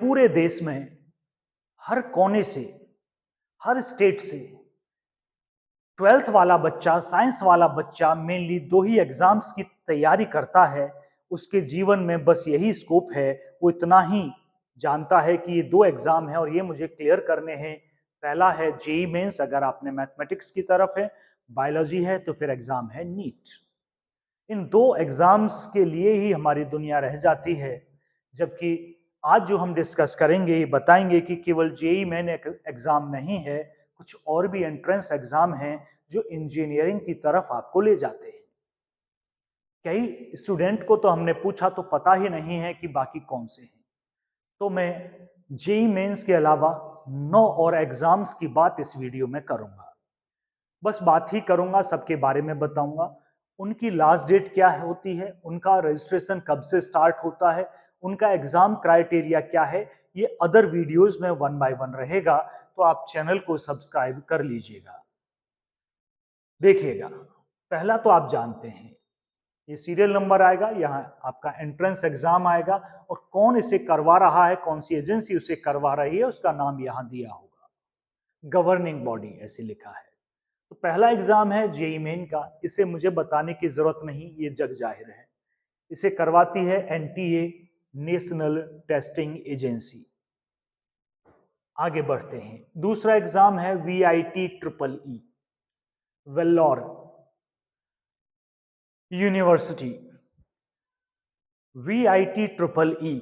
पूरे देश में हर कोने से, हर स्टेट से 12th वाला बच्चा, साइंस वाला बच्चा मेनली दो ही एग्जाम्स की तैयारी करता है। उसके जीवन में बस यही स्कोप है, वो इतना ही जानता है कि ये दो एग्जाम है और ये मुझे क्लियर करने हैं। पहला है जेई मेंस अगर आपने मैथमेटिक्स की तरफ है, बायोलॉजी है तो फिर एग्जाम है नीट। इन दो एग्जाम्स के लिए ही हमारी दुनिया रह जाती है। जबकि आज जो हम डिस्कस करेंगे ये बताएंगे कि केवल जेई मेन एग्जाम नहीं है, कुछ और भी एंट्रेंस एग्जाम हैं जो इंजीनियरिंग की तरफ आपको ले जाते हैं। कई स्टूडेंट को तो हमने पूछा तो पता ही नहीं है कि बाकी कौन से हैं। तो मैं जेई मेंस के अलावा 9 और एग्जाम्स की बात इस वीडियो में करूंगा। बस बात ही करूंगा, सबके बारे में बताऊंगा। उनकी लास्ट डेट क्या होती है, उनका रजिस्ट्रेशन कब से स्टार्ट होता है, उनका एग्जाम क्राइटेरिया क्या है, ये अदर वीडियोस में 1 बाय 1 रहेगा। तो आप चैनल को सब्सक्राइब कर लीजिएगा। देखिएगा, पहला तो आप जानते हैं ये सीरियल नंबर आएगा, यहाँ आपका एंट्रेंस एग्जाम आएगा और कौन इसे करवा रहा है, कौन सी एजेंसी उसे करवा रही है, उसका नाम यहाँ दिया होगा, गवर्निंग बॉडी ऐसे लिखा है। तो पहला एग्जाम है जेई मेन का, इसे मुझे बताने की जरूरत नहीं, ये जग जाहिर है। इसे करवाती है एनटीए, नेशनल टेस्टिंग एजेंसी। आगे बढ़ते हैं, दूसरा एग्जाम है VIT triple E, Vellore university. VIT triple E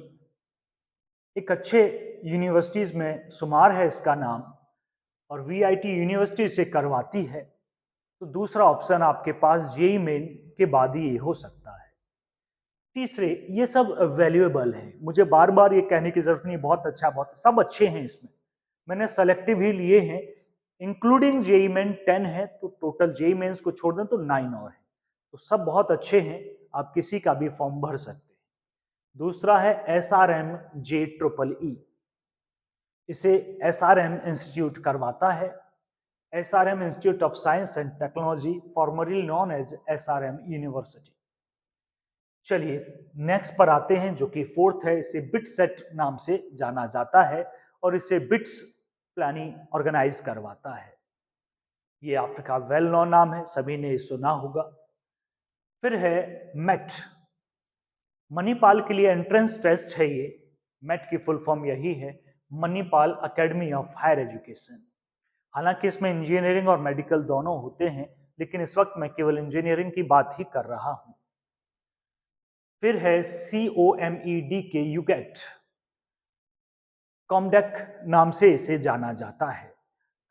एक अच्छे यूनिवर्सिटीज में शुमार है इसका नाम, और वीआईटी यूनिवर्सिटी से करवाती है। तो दूसरा ऑप्शन आपके पास जेई मेन के बाद ही ये हो सकता है। तीसरे, ये सब वैल्यूएबल है, मुझे बार बार ये कहने की जरूरत नहीं, बहुत अच्छा, बहुत सब अच्छे हैं। इसमें मैंने सेलेक्टिव ही लिए हैं, इंक्लूडिंग जेई मेन 10 है, तो टोटल जेई मेंस को छोड़ दें तो 9 और है। तो सब बहुत अच्छे हैं, आप किसी का भी फॉर्म भर सकते हैं। दूसरा है एसआरएम जे ट्रिपल ई, इसे एसआरएम इंस्टीट्यूट करवाता है। SRM institute of science and technology, formerly known as SRM university. चलिए नेक्स्ट पर आते हैं, जो कि फोर्थ है। इसे बिटसेट नाम से जाना जाता है और इसे बिट्स प्लानिंग ऑर्गेनाइज करवाता है। ये आपका वेल नोन नाम है, सभी ने सुना होगा। फिर है मेट, मणिपाल के लिए एंट्रेंस टेस्ट है ये। मेट की फुल फॉर्म यही है, Manipal academy of higher education. हालांकि इसमें इंजीनियरिंग और मेडिकल दोनों होते हैं, लेकिन इस वक्त मैं केवल इंजीनियरिंग की बात ही कर रहा हूं। फिर है COMED के यूगेट, कॉमडेक नाम से इसे जाना जाता है।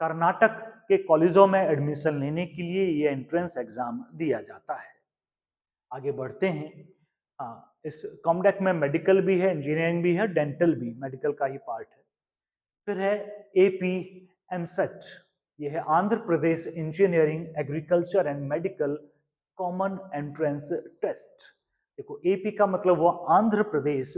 कर्नाटक के कॉलेजों में एडमिशन लेने के लिए ये एंट्रेंस एग्जाम दिया जाता है। आगे बढ़ते हैं। हाँ, इस कॉमडेक में मेडिकल भी है, इंजीनियरिंग भी है, डेंटल भी मेडिकल का ही पार्ट है। फिर है APMSET, ये है Andhra Pradesh engineering agriculture and medical common entrance test. देखो, AP का मतलब वो आंध्र प्रदेश,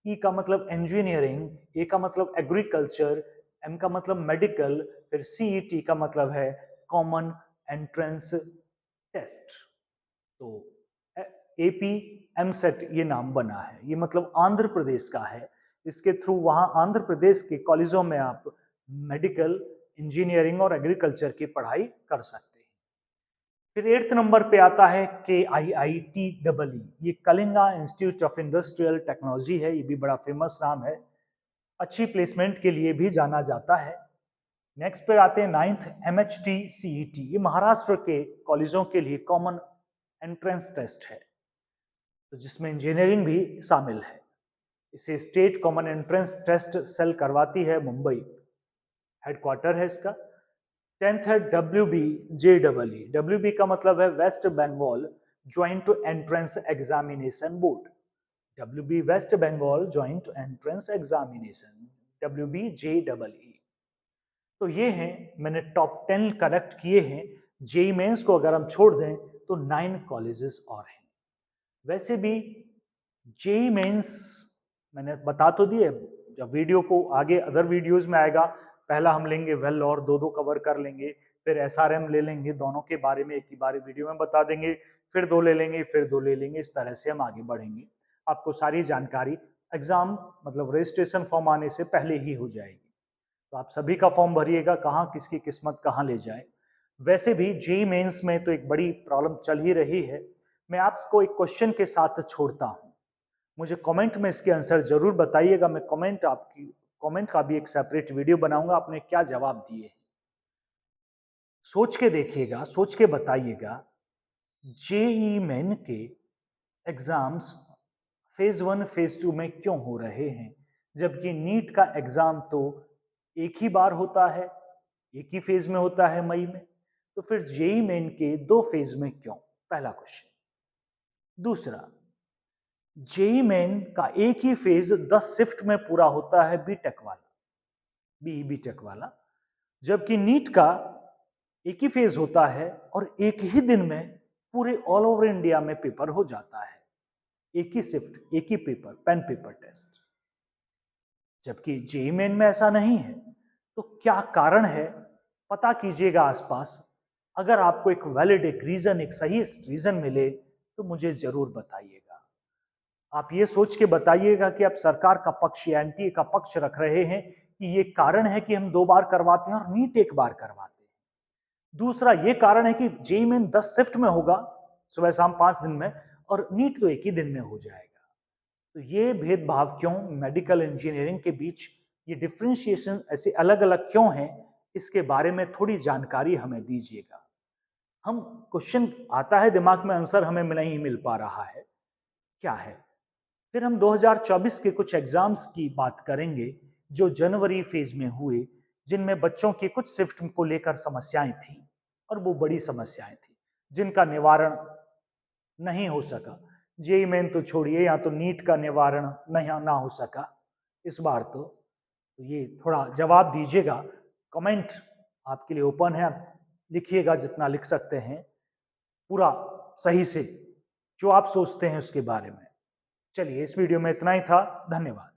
E का मतलब इंजीनियरिंग, A का मतलब एग्रीकल्चर, M का मतलब मेडिकल, फिर CET का मतलब है कॉमन एंट्रेंस टेस्ट। तो APMSET ये नाम बना है, ये मतलब आंध्र प्रदेश का है। इसके थ्रू वहां आंध्र प्रदेश के कॉलेजों में आप मेडिकल, इंजीनियरिंग और एग्रीकल्चर की पढ़ाई कर सकते हैं। फिर 8th नंबर पे आता है KIITEE, ये Kalinga institute of industrial technology है, ये भी बड़ा फेमस नाम है, अच्छी प्लेसमेंट के लिए भी जाना जाता है। नेक्स्ट पे आते हैं 9th MHT CET, ये महाराष्ट्र के कॉलेजों के लिए कॉमन एंट्रेंस टेस्ट है, तो जिसमें इंजीनियरिंग भी शामिल है। इसे state common entrance test cell करवाती है मुंबई, हेडक्वार्टर है इसका। 10th है WBJEE, WB का मतलब है West Bengal joint entrance examination board, WB West Bengal joint entrance examination, WBJEE। तो ये हैं, मैंने टॉप 10 कलेक्ट किए हैं। जेई मेंस को अगर हम छोड़ दें तो 9 कॉलेजेस और हैं। वैसे भी जेई मेंस मैंने बता तो दिए, जब वीडियो को आगे अदर वीडियोस में आएगा, पहला हम लेंगे वेल और दो कवर कर लेंगे, फिर एसआरएम ले लेंगे, दोनों के बारे में एक ही बार वीडियो में बता देंगे, फिर दो ले लेंगे, फिर दो ले लेंगे, इस तरह से हम आगे बढ़ेंगे। आपको सारी जानकारी एग्ज़ाम मतलब रजिस्ट्रेशन फॉर्म आने से पहले ही हो जाएगी। तो आप सभी का फॉर्म भरिएगा, कहाँ किसकी किस्मत कहाँ ले जाए। वैसे भी जेईई मेंस में तो एक बड़ी प्रॉब्लम चल ही रही है। मैं आपको एक क्वेश्चन के साथ छोड़ता हूँ। मुझे कमेंट में इसके आंसर जरूर बताइएगा। मैं कमेंट का भी एक सेपरेट वीडियो बनाऊंगा, आपने क्या जवाब दिए। सोच के देखिएगा, सोच के बताइएगा, जेईई मेन के एग्जाम्स फेज 1 फेज 2 में क्यों हो रहे हैं, जबकि नीट का एग्जाम तो एक ही बार होता है, एक ही फेज में होता है मई में। तो फिर जेईई मेन के 2 फेज में क्यों? पहला क्वेश्चन। दूसरा, जेईई मेन का एक ही फेज 10 शिफ्ट में पूरा होता है, बीटेक वाला, बीई बीटेक वाला, जबकि नीट का एक ही फेज होता है और एक ही दिन में पूरे ऑल ओवर इंडिया में पेपर हो जाता है। एक ही शिफ्ट, एक ही पेपर, पेन पेपर टेस्ट, जबकि जेईई मेन में ऐसा नहीं है। तो क्या कारण है? पता कीजिएगा आसपास। अगर आपको एक वैलिड, एक रीजन, एक सही रीजन मिले तो मुझे जरूर बताइएगा। आप ये सोच के बताइएगा कि आप सरकार का पक्ष या एनटीए का पक्ष रख रहे हैं कि ये कारण है कि हम 2 बार करवाते हैं और नीट एक बार करवाते हैं। दूसरा ये कारण है कि जेईई मेन 10 शिफ्ट में होगा, सुबह शाम 5 दिन में, और नीट तो एक ही दिन में हो जाएगा। तो ये भेदभाव क्यों मेडिकल इंजीनियरिंग के बीच, ये डिफरेंशिएशन ऐसे अलग अलग क्यों है, इसके बारे में थोड़ी जानकारी हमें दीजिएगा। हम क्वेश्चन आता है दिमाग में, आंसर हमें नहीं मिल पा रहा है, क्या है। फिर हम 2024 के कुछ एग्जाम्स की बात करेंगे जो जनवरी फेज में हुए, जिनमें बच्चों की कुछ शिफ्ट को लेकर समस्याएं थी, और वो बड़ी समस्याएं थी जिनका निवारण नहीं हो सका। जेईई मेन तो छोड़िए, या तो नीट का निवारण नहीं ना हो सका इस बार। तो ये थोड़ा जवाब दीजिएगा। कमेंट आपके लिए ओपन है, आप लिखिएगा जितना लिख सकते हैं, पूरा सही से जो आप सोचते हैं उसके बारे में। चलिए, इस वीडियो में इतना ही था। धन्यवाद।